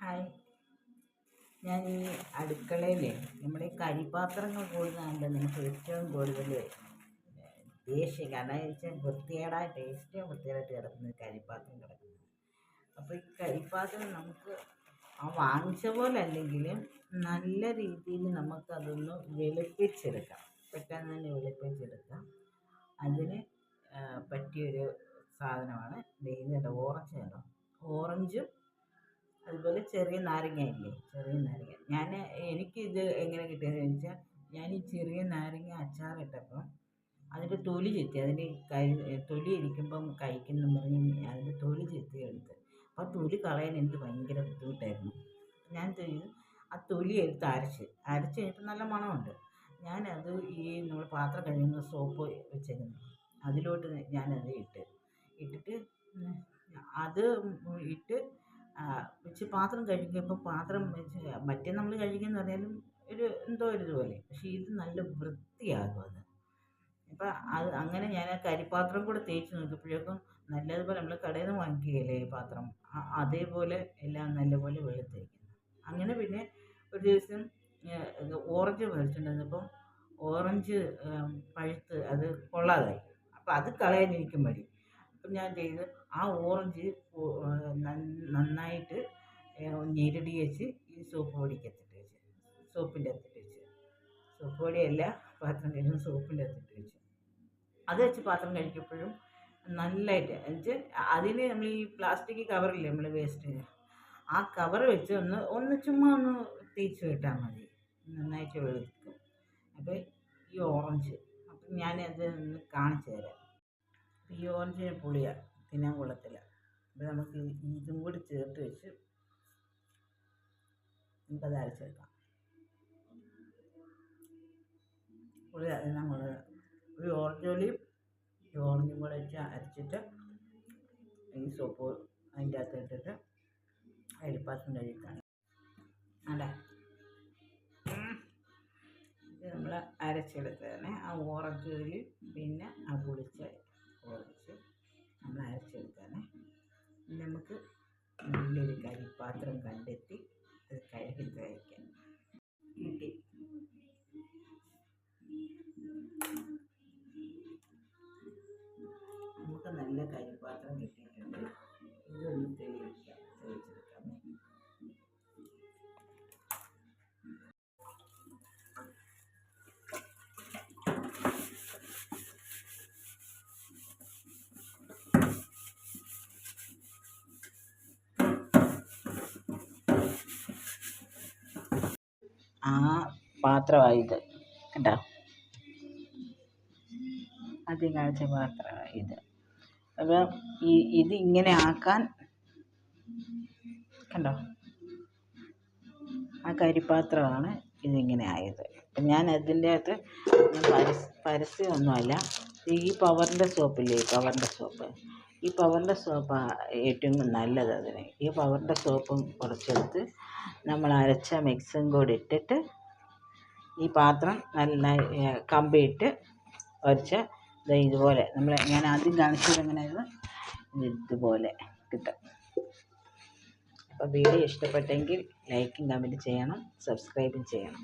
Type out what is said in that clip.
Hi. ഞാൻ ഈ അടുക്കളയിൽ നമ്മുടെ ഈ കരിപ്പാത്രങ്ങൾ കൂടുന്നതുകൊണ്ട് നമുക്ക് ഏറ്റവും കൂടുതൽ ദേഷ്യം. കാരണം വെച്ചാൽ വൃത്തികേടായിട്ട് ഏറ്റവും വൃത്തികേടായിട്ട് കിടക്കുന്നത് കരിപ്പാത്രം കിടക്കുന്നത്. അപ്പോൾ ഈ കരിപ്പാത്രം നമുക്ക് വാങ്ങിച്ച പോലെ അല്ലെങ്കിലും നല്ല രീതിയിൽ നമുക്കതൊന്ന് വെളുപ്പിച്ചെടുക്കാം. പെട്ടെന്ന് തന്നെ വെളുപ്പിച്ചെടുക്കാം. അതിന് പറ്റിയൊരു സാധനമാണ് ഇത്. ഓറഞ്ചും അതുപോലെ ചെറിയ നാരങ്ങ ഇല്ലേ, ചെറിയ നാരങ്ങ. എനിക്കിത് എങ്ങനെ കിട്ടിയതെന്ന് വെച്ചാൽ, ഞാൻ ഈ ചെറിയ നാരങ്ങ അച്ചാറിട്ടപ്പം അതിൻ്റെ തൊലി ചെത്തി, അതിൻ്റെ തൊലി ഇരിക്കുമ്പം കഴിക്കുന്നു പറഞ്ഞ് അതിൻ്റെ തൊലി ചെത്തി എടുത്ത്. അപ്പോൾ തൊലി കളയാൻ എനിക്ക് ഭയങ്കര ബുദ്ധിമുട്ടായിരുന്നു. ഞാൻ ചെയ്തു, ആ തൊലി എടുത്ത് അരച്ച് കഴിഞ്ഞപ്പോൾ നല്ല മണമുണ്ട്. ഞാനത് ഈ നമ്മൾ പാത്രം കഴുകുന്ന സോപ്പ് വെച്ചേക്കുന്നു അതിലോട്ട് ഞാനത് ഇട്ടിട്ട് അത് ഇട്ട് വെച്ച് പാത്രം കഴുകിയപ്പോൾ പാത്രം വെച്ച് മറ്റേ നമ്മൾ കഴുകിയെന്ന് പറഞ്ഞാലും എന്തോ ഒരു ഇതുപോലെ, പക്ഷേ ഇത് നല്ല വൃത്തിയാകും അത്. അപ്പം അത് അങ്ങനെ ഞാൻ ആ കരിപ്പാത്രം കൂടെ തേച്ച് നോക്കിയപ്പോഴേക്കും നല്ലതുപോലെ നമ്മൾ കടയിൽ നിന്ന് വാങ്ങിക്കുകയില്ലേ ഈ പാത്രം, അതേപോലെ എല്ലാം നല്ലപോലെ വെളുത്തിരിക്കുന്നു. അങ്ങനെ പിന്നെ ഒരു ദിവസം ഓറഞ്ച് മേടിച്ചിട്ടുണ്ടായിരുന്നപ്പം ഓറഞ്ച് പഴുത്ത് അത് കൊള്ളാതായി. അപ്പം അത് കളയാനിരിക്കും മടി. അപ്പം ഞാൻ ചെയ്ത് ആ ഓറഞ്ച് നന്നായിട്ട് ഞെരടി വെച്ച് ഈ സോപ്പ് പൊടിക്കകത്തിട്ട് വെച്ച്, സോപ്പിൻ്റെ അകത്തിട്ട് വെച്ച്, സോപ്പ് പൊടിയല്ല പാത്രം കഴുകുന്ന സോപ്പിൻ്റെ അകത്തിട്ട് വെച്ച്, അത് വെച്ച് പാത്രം കഴിക്കുമ്പോഴും നല്ലതായിട്ട് എന്നുവെച്ചാൽ അതിന് നമ്മൾ ഈ പ്ലാസ്റ്റിക് കവറില്ലേ നമ്മൾ വേസ്റ്റ്, ആ കവർ വെച്ച് ചുമ്മാ ഒന്ന് തേച്ച് വിട്ടാൽ മതി, നന്നായിട്ട് വെളുക്കും. അപ്പോൾ ഈ ഓറഞ്ച് അപ്പം ഞാനത് ഒന്ന് കാണിച്ചു തരാം. ഈ ഓറഞ്ചിന് പുളിയാണ്, തിന്നാൻ കൊള്ളത്തില്ല. അപ്പോൾ നമുക്ക് ഇതും കൂടി ചേർത്ത് വെച്ച് നമുക്കത് അരച്ചെടുക്കാം. പുളി തിന്നാൻ കൊള്ളുക. ഒരു ഓറഞ്ചും കൂടെ വെച്ച് അരച്ചിട്ട് ഈ സോപ്പ് അതിൻ്റെ അകത്ത് ഇട്ടിട്ട് കരിപ്പാത്രം കഴിക്കാൻ അല്ല, ഇത് നമ്മൾ അരച്ചെടുത്തതിനെ ആ ഓറഞ്ച് പിന്നെ ആ പുളിച്ച ഓറഞ്ച് നമ്മൾ അരച്ചെടുക്കാനേ. നമുക്ക് നല്ലൊരു കരിപ്പാത്രം കണ്ടെത്തി അത് കഴുകി കഴിക്കാൻ കിട്ടി. നമുക്ക് നല്ല കരിപ്പാത്രം കിട്ടിയിട്ടുണ്ട്. ഇതൊന്ന് തെളിയിച്ചെടുക്കാം. ആ പാത്രമായത് കേട്ടോ, ആദ്യം കാണിച്ച പാത്രമായത്. അപ്പം ഇത് ഇങ്ങനെ ആക്കാൻ കണ്ടോ, ആ കരിപ്പാത്രമാണ് ഇതിങ്ങനെ ആയത്. അപ്പം ഞാൻ അതിൻ്റെ അകത്ത് പരസ്യമൊന്നുമല്ല, ഈ പവറിൻ്റെ സോപ്പില്ലേ, ഈ പവറിൻ്റെ സോപ്പ് ഏറ്റവും നല്ലത്. അതിന് ഈ പവറിൻ്റെ സോപ്പും കുറച്ചെടുത്ത് നമ്മൾ അരച്ച മിക്സും കൂടി ഇട്ടിട്ട് ഈ പാത്രം നല്ല കമ്പിയിട്ട് ഉരച്ച് ഇതുപോലെ ഞാൻ ആദ്യം കാണിച്ചത് എങ്ങനെയായിരുന്നു, ഇതുപോലെ കിട്ടും. അപ്പോൾ വീഡിയോ ഇഷ്ടപ്പെട്ടെങ്കിൽ ലൈക്കും കമൻറ്റ് ചെയ്യണം, സബ്സ്ക്രൈബും ചെയ്യണം.